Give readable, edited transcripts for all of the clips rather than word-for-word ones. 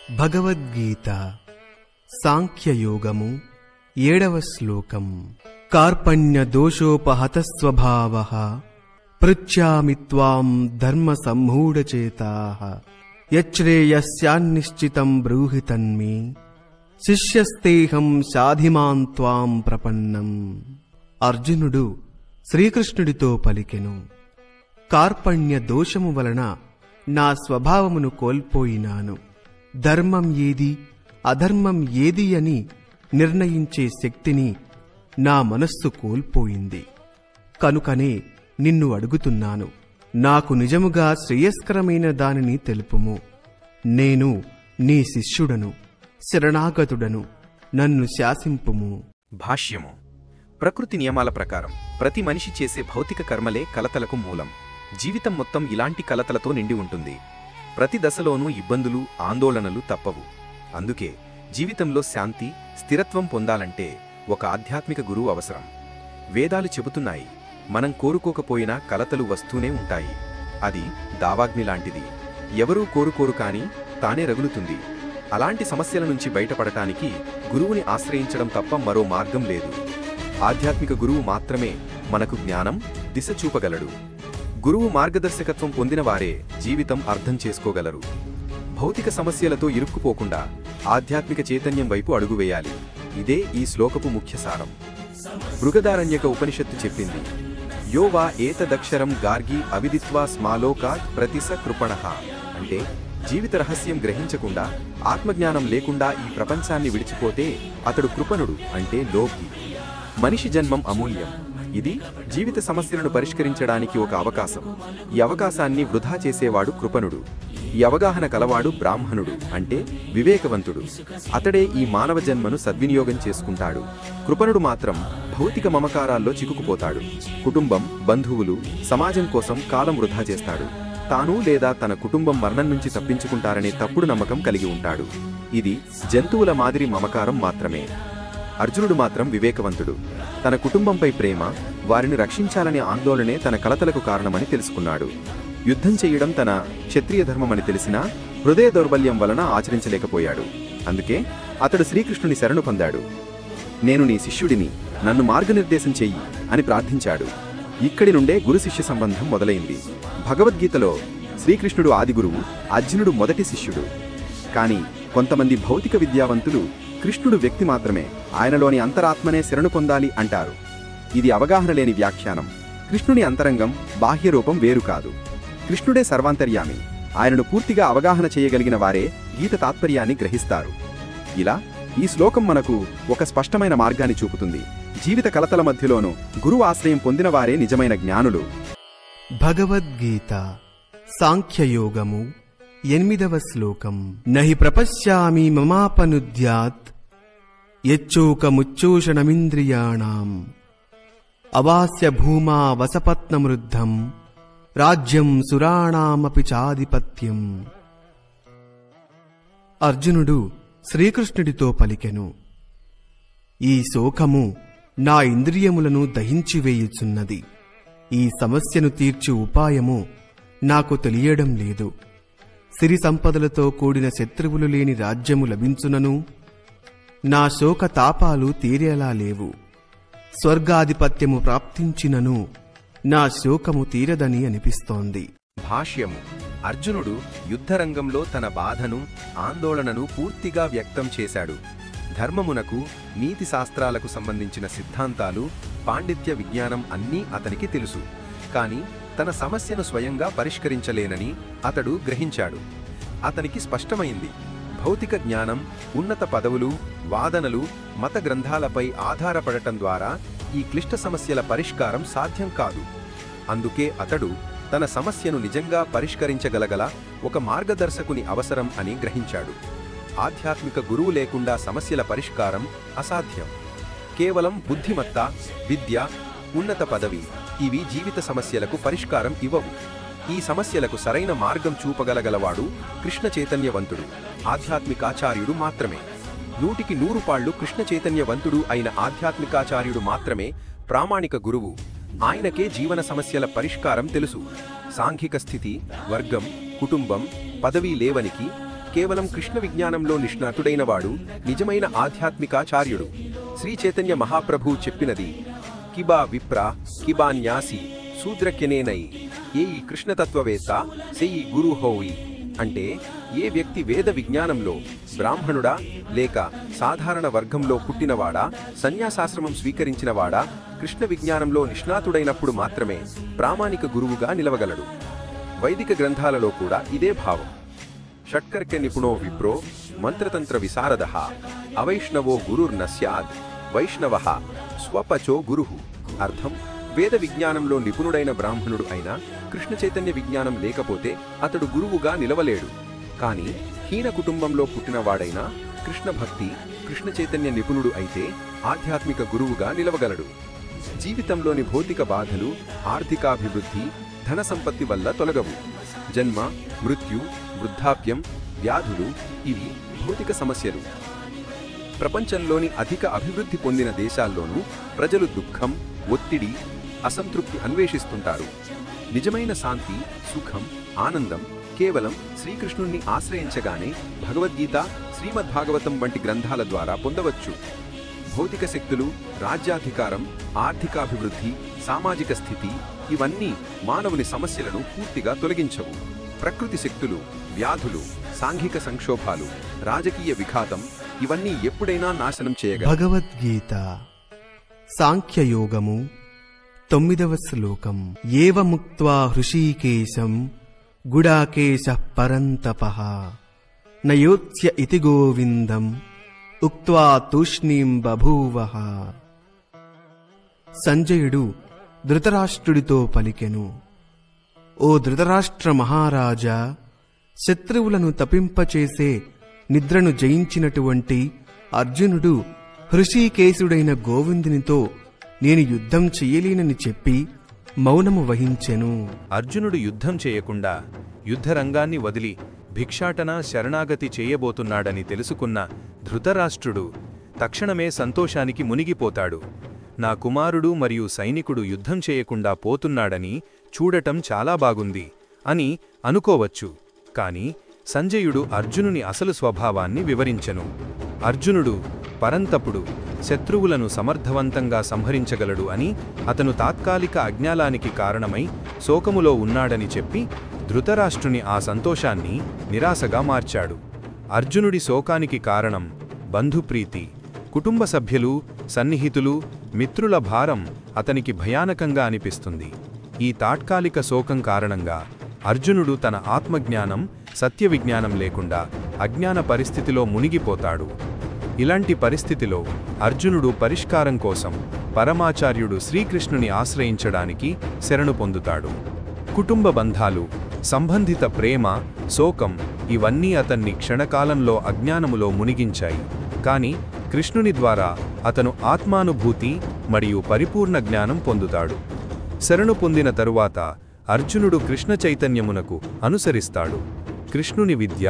భగవద్గీత సాంఖ్యయోగము 7వ శ్లోకం. కార్పణ్య దోషోపహత స్వభావః పృచ్ఛామి త్వాం ధర్మ సమ్మూఢచేతాః యచ్ఛ్రేయస్యాన్నిశ్చితం బ్రూహి తన్మే శిష్యస్తేహం సాధిమాన్ త్వాం ప్రపన్నం. అర్జునుడు శ్రీకృష్ణుడితో పలికెను, కార్పణ్య దోషము వలన నా స్వభావమును కోల్పోయినాను. ధర్మం ఏది అధర్మం ఏది అని నిర్ణయించే శక్తిని నా మనస్సు కోల్పోయింది. కనుకనే నిన్ను అడుగుతున్నాను, నాకు నిజముగా శ్రేయస్కరమైన దానిని తెలుపుము. నేను నీ శిష్యుడను, శరణాగతుడను, నన్ను శాసింపుము. భాష్యము. ప్రకృతి నియమాల ప్రకారం ప్రతి మనిషి చేసే భౌతిక కర్మలే కలతలకు మూలం. జీవితం మొత్తం ఇలాంటి కలతలతో నిండి ఉంటుంది. ప్రతి దశలోనూ ఇబ్బందులు, ఆందోళనలు తప్పవు. అందుకే జీవితంలో శాంతి, స్థిరత్వం పొందాలంటే ఒక ఆధ్యాత్మిక గురువు అవసరం. వేదాలు చెబుతున్నాయి, మనం కోరుకోకపోయినా కలతలు వస్తూనే ఉంటాయి. అది దావాగ్ని లాంటిది. ఎవరూ కోరుకోరు కాని తానే రగులుతుంది. అలాంటి సమస్యల నుంచి బయటపడటానికి గురువుని ఆశ్రయించడం తప్ప మరో మార్గం లేదు. ఆధ్యాత్మిక గురువు మాత్రమే మనకు జ్ఞానం, దిశ చూపగలడు. గురువు మార్గదర్శకత్వం పొందిన వారే జీవితం అర్థం చేసుకోగలరు. భౌతిక సమస్యలతో ఇరుక్కుపోకుండా ఆధ్యాత్మిక చైతన్యం వైపు అడుగువేయాలి. ఇదే ఈ శ్లోకపు ముఖ్య సారం. బృహదారణ్యక ఉపనిషత్తు చెప్పింది, యో వా ఏతదక్షరం గార్గి అవిదిత్వా స్మాలోకాత్ ప్రతిస కృపణః. అంటే జీవిత రహస్యం గ్రహించకుండా, ఆత్మజ్ఞానం లేకుండా ఈ ప్రపంచాన్ని విడిచిపోతే అతడు కృపణుడు, అంటే లోకి. మనిషి జన్మం అమూల్యం. ఇది జీవిత సమస్యలను పరిష్కరించడానికి ఒక అవకాశం. ఈ అవకాశాన్ని వృధా చేసేవాడు కృపణుడు. ఈ అవగాహన కలవాడు బ్రాహ్మణుడు, అంటే వివేకవంతుడు. అతడే ఈ మానవ జన్మను సద్వినియోగం చేసుకుంటాడు. కృపణుడు మాత్రం భౌతిక మమకారాల్లో చిక్కుకుపోతాడు. కుటుంబం, బంధువులు, సమాజం కోసం కాలం వృధా చేస్తాడు. తాను లేదా తన కుటుంబం మరణం నుంచి తప్పించుకుంటారనే తప్పుడు నమ్మకం కలిగి ఉంటాడు. ఇది జంతువుల మాదిరి మమకారం మాత్రమే. అర్జునుడు మాత్రం వివేకవంతుడు. తన కుటుంబంపై ప్రేమ, వారిని రక్షించాలనే ఆందోళనే తన కలతలకు కారణమని తెలుసుకున్నాడు. యుద్ధం చేయడం తన క్షత్రియ ధర్మమని తెలిసినా హృదయ దౌర్బల్యం వలన ఆచరించలేకపోయాడు. అందుకే అతడు శ్రీకృష్ణుని శరణు పొందాడు. నేను నీ శిష్యుడిని, నన్ను మార్గనిర్దేశం చెయ్యి అని ప్రార్థించాడు. ఇక్కడి నుండే గురు శిష్య సంబంధం మొదలైంది. భగవద్గీతలో శ్రీకృష్ణుడు ఆదిగురువు, అర్జునుడు మొదటి శిష్యుడు. కానీ కొంతమంది భౌతిక విద్యావంతులు కృష్ణుడు వ్యక్తి మాత్రమే, ఆయనలోని అంతరాత్మనే శరణు పొందాలి అంటారు. ఇది అవగాహన లేని వ్యాఖ్యానం. కృష్ణుని అంతరంగం, బాహ్య రూపం వేరు కాదు. కృష్ణుడే సర్వాంతర్యామి. ఆయనను పూర్తిగా అవగాహన చేయగలిగిన వారే గీత తాత్పర్యాన్ని గ్రహిస్తారు. ఇలా ఈ శ్లోకం మనకు ఒక స్పష్టమైన మార్గాన్ని చూపుతుంది. జీవిత కలతల మధ్యలోనూ గురువు ఆశ్రయం పొందిన వారే నిజమైన జ్ఞానులు. భగవద్గీత సాంఖ్యయోగము 8వ శ్లోకం. నహి ప్రపశ్యామి మమాపనుద్యాత్ యచ్చోకముచ్చోషణమింద్రియాణాం అవాస్య భూమా వసపత్నమృద్ధం రాజ్యం సురాణామపి చాధిపత్యం. అర్జునుడు శ్రీకృష్ణుడితో పలికెను, ఈ శోకము నా ఇంద్రియములను దహించివేయుచున్నది. ఈ సమస్యను తీర్చు ఉపాయము నాకు తెలియడం లేదు. సిరి సంపదలతో కూడిన శత్రువులు లేని రాజ్యము లభించునను నా శోక తాపాలు తీరేలా లేవు. స్వర్గాధిపత్యము ప్రాప్తించినను నా శోకము తీరదని అనిపిస్తోంది. భాష్యము. అర్జునుడు యుద్ధరంగంలో తన బాధను, ఆందోళనను పూర్తిగా వ్యక్తం చేశాడు. ధర్మమునకు, నీతి శాస్త్రాలకు సంబంధించిన సిద్ధాంతాలు, పాండిత్య విజ్ఞానం అన్నీ అతనికి తెలుసు. కాని తన సమస్యను స్వయంగా పరిష్కరించలేనని అతడు గ్రహించాడు. అతనికి స్పష్టమైంది, భౌతిక జ్ఞానం, ఉన్నత పదవులు, వాదనలు, మత గ్రంథాలపై ఆధారపడటం ద్వారా ఈ క్లిష్ట సమస్యల పరిష్కారం సాధ్యం కాదు. అందుకే అతడు తన సమస్యను నిజంగా పరిష్కరించగలగల ఒక మార్గదర్శకుని అవసరం అని గ్రహించాడు. ఆధ్యాత్మిక గురువు లేకుండా సమస్యల పరిష్కారం అసాధ్యం. కేవలం బుద్ధిమత్త, విద్య, ఉన్నత పదవి ఇవి జీవిత సమస్యలకు పరిష్కారం ఇవ్వవు. ఈ సమస్యలకు సరైన మార్గం చూపగలగలవాడు కృష్ణ చైతన్యవంతుడు, ఆధ్యాత్మికాచార్యుడు మాత్రమే. 100కి 100 పాళ్లు కృష్ణ చైతన్యవంతుడు అయిన ఆధ్యాత్మికాచార్యుడు మాత్రమే ప్రామాణిక గురువు. ఆయనకే జీవన సమస్యల పరిష్కారం తెలుసు. సాంఘిక స్థితి, వర్గం, కుటుంబం, పదవి లేవనికి కేవలం కృష్ణ విజ్ఞానంలో నిష్ణాతుడైనవాడు నిజమైన ఆధ్యాత్మికాచార్యుడు. శ్రీ చైతన్య మహాప్రభు చెప్పినది కిబా విప్ర కిబా న్యాసి శూద్రకెనేనై ఏయి కృష్ణతత్వవేత్త సెయి గురు హోయి. అంటే ఏ వ్యక్తి వేద విజ్ఞానంలో బ్రాహ్మణుడా లేక సాధారణ వర్గంలో పుట్టినవాడా, సన్యాసాశ్రమం స్వీకరించినవాడా, కృష్ణ విజ్ఞానంలో నిష్ణాతుడైనప్పుడు మాత్రమే ప్రామాణిక గురువుగా నిలవగలడు. వైదిక గ్రంథాలలో కూడా ఇదే భావం. షట్కర్క నిపుణో విప్రో మంత్రతంత్ర విశారదః అవైష్ణవో గురుర్న స్యాద్ వైష్ణవః స్వపచో గురుః. అర్థం, వేద విజ్ఞానంలో నిపుణుడైన బ్రాహ్మణుడు అయినా కృష్ణ చైతన్య విజ్ఞానం లేకపోతే అతడు గురువుగా నిలవలేడు. కానీ హీన కుటుంబంలో పుట్టినవాడైనా కృష్ణ భక్తి, కృష్ణ చైతన్య నిపుణుడు అయితే ఆధ్యాత్మిక గురువుగా నిలవగలడు. జీవితంలోని భౌతిక బాధలు, ఆర్థికాభివృద్ధి, ధన సంపత్తి వల్ల తొలగవు. జన్మ, మృత్యు, వృద్ధాప్యం, వ్యాధులు ఇవి భౌతిక సమస్యలు. ప్రపంచంలోని అధిక అభివృద్ధి పొందిన దేశాల్లోనూ ప్రజలు దుఃఖం, ఒత్తిడి, అసంతృప్తి అన్వేషిస్తుంటారు. నిజమైన శాంతి, సుఖం, ఆనందం కేవలం శ్రీకృష్ణుణ్ణి ఆశ్రయించగానే భగవద్గీత, శ్రీమద్భాగవతం వంటి గ్రంథాల ద్వారా పొందవచ్చు. భౌతిక శక్తులు, రాజ్యాధికారం, ఆర్థికాభివృద్ధి, సామాజిక స్థితి ఇవన్నీ మానవుని సమస్యలను పూర్తిగా తొలగించవు. ప్రకృతి శక్తులు, వ్యాధులు, సాంఘిక సంక్షోభాలు, రాజకీయ విఘాతం ఇవన్నీ ఎప్పుడైనా నాశనం చేయగలవు. భగవద్గీత సాంఖ్యయోగము 9వ శ్లోకం. ఏవముక్త్వా హృషీకేశం గుడాకేశః పరంతపః నయోత్స్య ఇతి గోవిందం ఉక్త్వా తూష్ణీం బభూవః. సంజయుడు ధృతరాష్ట్రుడితో పలికెను, ఓ ధృతరాష్ట్ర మహారాజా, శత్రువులను తపింపచేసే నిద్రను జయించినటువంటి అర్జునుడు హృషీకేశుడైన గోవిందునితో నేను యుద్ధం చెయ్యలేనని చెప్పి మౌనము వహించెను. అర్జునుడు యుద్ధం చేయకుండా యుద్ధరంగాన్ని వదిలి భిక్షాటన, శరణాగతి చేయబోతున్నాడని తెలుసుకున్న ధృతరాష్ట్రుడు తక్షణమే సంతోషానికి మునిగిపోతాడు. నా కుమారుడు మరియు సైనికుడు యుద్ధం చేయకుండా పోతున్నాడని చూడటం చాలా బాగుంది అని అనుకోవచ్చు. కాని సంజయుడు అర్జునుని అసలు స్వభావాన్ని వివరించెను. అర్జునుడు పరంతపుడు, శత్రువులను సమర్థవంతంగా సంహరించగలడు అని, అతను తాత్కాలిక అజ్ఞానానికి కారణమై శోకములో ఉన్నాడని చెప్పి ధృతరాష్ట్రుని ఆ సంతోషాన్ని నిరాశగా మార్చాడు. అర్జునుడి శోకానికి కారణం బంధుప్రీతి. కుటుంబ సభ్యులు, సన్నిహితులు, మిత్రుల భారం అతనికి భయానకంగా అనిపిస్తుంది. ఈ తాత్కాలిక శోకం కారణంగా అర్జునుడు తన ఆత్మజ్ఞానం, సత్య విజ్ఞానం లేకుండా అజ్ఞాన పరిస్థితిలో మునిగిపోతాడు. ఇలాంటి పరిస్థితిలో అర్జునుడు పరిష్కారం కోసం పరమాచార్యుడు శ్రీకృష్ణుని ఆశ్రయించడానికి శరణు పొందుతాడు. కుటుంబ బంధాలు, సంబంధిత ప్రేమ, శోకం ఇవన్నీ అతన్ని క్షణకాలంలో అజ్ఞానములో మునిగించాయి. కాని కృష్ణుని ద్వారా అతను ఆత్మానుభూతి మరియు పరిపూర్ణ జ్ఞానం పొందుతాడు. శరణు పొందిన తరువాత అర్జునుడు కృష్ణ చైతన్యమునకు అనుసరిస్తాడు. కృష్ణుని విద్య,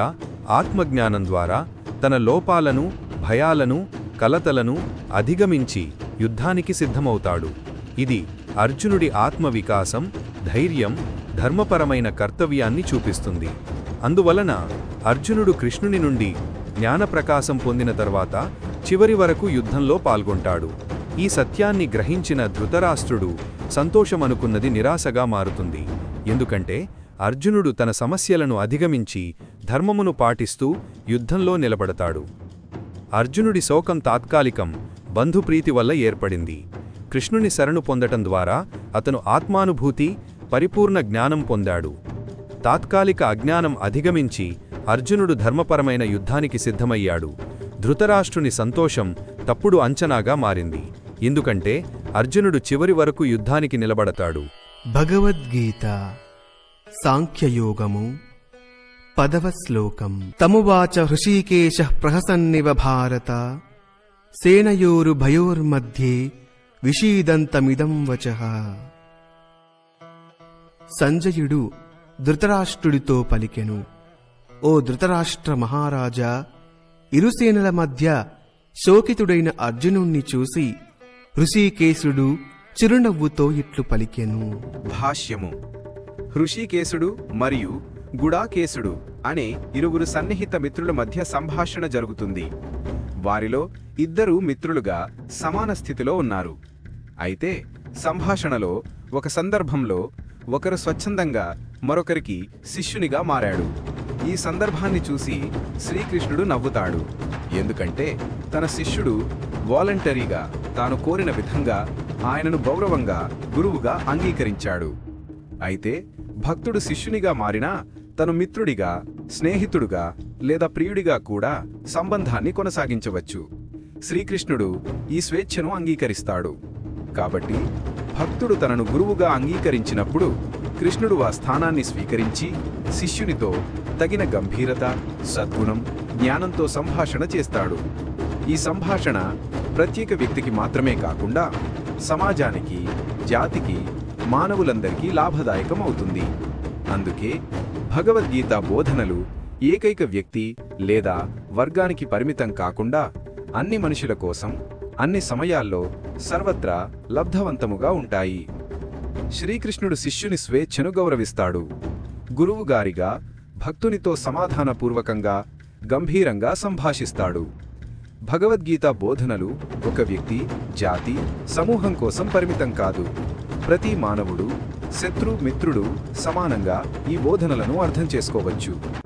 ఆత్మజ్ఞానం ద్వారా తన లోపాలను, భయాలను, కలతలను అధిగమించి యుద్ధానికి సిద్ధమవుతాడు. ఇది అర్జునుడి ఆత్మవికాసం, ధైర్యం, ధర్మపరమైన కర్తవ్యాన్ని చూపిస్తుంది. అందువలన అర్జునుడు కృష్ణుని నుండి జ్ఞానప్రకాశం పొందిన తర్వాత చివరి వరకు యుద్ధంలో పాల్గొంటాడు. ఈ సత్యాన్ని గ్రహించిన ధృతరాష్ట్రుడు సంతోషమనుకున్నది నిరాశగా మారుతుంది. ఎందుకంటే అర్జునుడు తన సమస్యలను అధిగమించి ధర్మమును పాటిస్తూ యుద్ధంలో నిలబడతాడు. అర్జునుడి శోకం తాత్కాలికం, బంధుప్రీతి వల్ల ఏర్పడింది. కృష్ణుని శరణు పొందటం ద్వారా అతను ఆత్మానుభూతి, పరిపూర్ణ జ్ఞానం పొందాడు. తాత్కాలిక అజ్ఞానం అధిగమించి అర్జునుడు ధర్మపరమైన యుద్ధానికి సిద్ధమయ్యాడు. ధృతరాష్ట్రుని సంతోషం తప్పుడు అంచనాగా మారింది. ఎందుకంటే అర్జునుడు చివరి వరకు యుద్ధానికి నిలబడతాడు. భగవద్గీత సాంఖ్యయోగము 10వ శ్లోకం. తమువాచ హృషీకేశః ప్రహసన్నివ భారత సేనయోరుభయోర్మధ్యే విషీదంతమిదం వచః. సంజయుడు ధృతరాష్ట్రుడితో పలికెను, ఓ ధృతరాష్ట్ర మహారాజా, ఇరుసేనల మధ్య శోకితుడైన అర్జునుణ్ణి చూసి హృషీకేశుడు చిరునవ్వుతో ఇట్లు పలికెను. భాష్యము. హృషీకేశుడు మరియు గుడాకేశుడు అనే ఇరువురు సన్నిహిత మిత్రుల మధ్య సంభాషణ జరుగుతుంది. వారిలో ఇద్దరు మిత్రులుగా సమాన స్థితిలో ఉన్నారు. అయితే సంభాషణలో ఒక సందర్భంలో ఒకరు స్వచ్ఛందంగా మరొకరికి శిష్యునిగా మారాడు. ఈ సందర్భాన్ని చూసి శ్రీకృష్ణుడు నవ్వుతాడు. ఎందుకంటే తన శిష్యుడు వాలంటరీగా తాను కోరిన విధంగా ఆయనను గౌరవంగా గురువుగా అంగీకరించాడు. అయితే భక్తుడు శిష్యునిగా మారినా తను మిత్రుడిగా, స్నేహితుడుగా లేదా ప్రియుడిగా కూడా సంబంధాన్ని కొనసాగించవచ్చు. శ్రీకృష్ణుడు ఈ స్వేచ్ఛను అంగీకరిస్తాడు. కాబట్టి భక్తుడు తనను గురువుగా అంగీకరించినప్పుడు కృష్ణుడు ఆ స్థానాన్ని స్వీకరించి శిష్యునితో తగిన గంభీరత, సద్గుణం, జ్ఞానంతో సంభాషణ చేస్తాడు. ఈ సంభాషణ ప్రత్యేక వ్యక్తికి మాత్రమే కాకుండా సమాజానికి, జాతికి, మానవులందరికీ లాభదాయకం అవుతుంది. అందుకే భగవద్గీత బోధనలు ఏకైక వ్యక్తి లేదా వర్గానికి పరిమితం కాకుండా అన్ని మనుషుల కోసం, అన్ని సమయాల్లో సర్వత్రా లబ్ధవంతముగా ఉంటాయి. శ్రీకృష్ణుడు శిష్యుని స్వేచ్ఛను గౌరవిస్తాడు. గురువుగారిగా భక్తునితో సమాధానపూర్వకంగా, గంభీరంగా సంభాషిస్తాడు. భగవద్గీత బోధనలు ఒక వ్యక్తి, జాతి, సమూహం కోసం పరిమితం కాదు. ప్రతి మానవుడు, శత్రు, మిత్రుడు సమానంగా ఈ బోధనలను అర్థం చేసుకోవచ్చు.